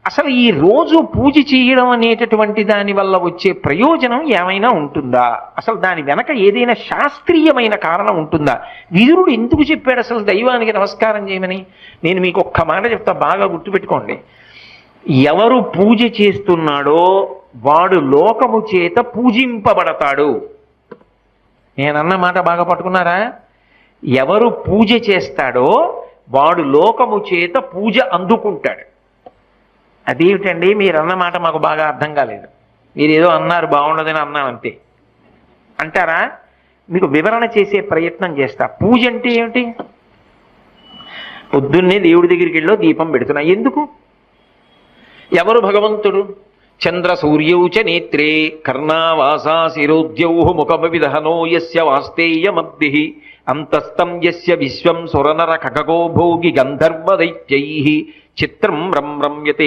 అసలు ఈ రోజు పూజ చేయడం అనేటటువంటి దాని వల్ల వచ్చే ప్రయోజనం ఏమైనా ఉంటుందా? అసలు దాని వెనక ఏదైనా శాస్త్రీయమైన కారణం ఉంటుందా? విదురుడు ఎందుకు చెప్పాడు అసలు దైవానికి నమస్కారం చేయమని? నేను మీకు ఒక్క మాట చెప్తా, బాగా గుర్తుపెట్టుకోండి. ఎవరు పూజ చేస్తున్నాడో వాడు లోకము చేత పూజింపబడతాడు. నేనన్న మాట బాగా పట్టుకున్నారా? ఎవరు పూజ చేస్తాడో వాడు లోకము చేత పూజ అందుకుంటాడు. అదేమిటండి మీరన్న మాట మాకు బాగా అర్థం కాలేదు, మీరు ఏదో అన్నారు బాగుండదని అన్నాం అంతే అంటారా? మీకు వివరణ చేసే ప్రయత్నం చేస్తా. పూజ అంటే ఏమిటి? పొద్దున్నే దేవుడి దగ్గరికి వెళ్ళో దీపం పెడుతున్నా. ఎందుకు? ఎవరు భగవంతుడు? చంద్ర సూర్యౌ చ నేత్రే కర్ణావాసా శిరోద్యౌ ముఖమవిదహనో యస్య వాస్తేయమద్భిః అంతస్తం యస్య విశ్వం సురనర ఖగో భోగి గంధర్వ దైత్యైః చిత్రం రమ్యతే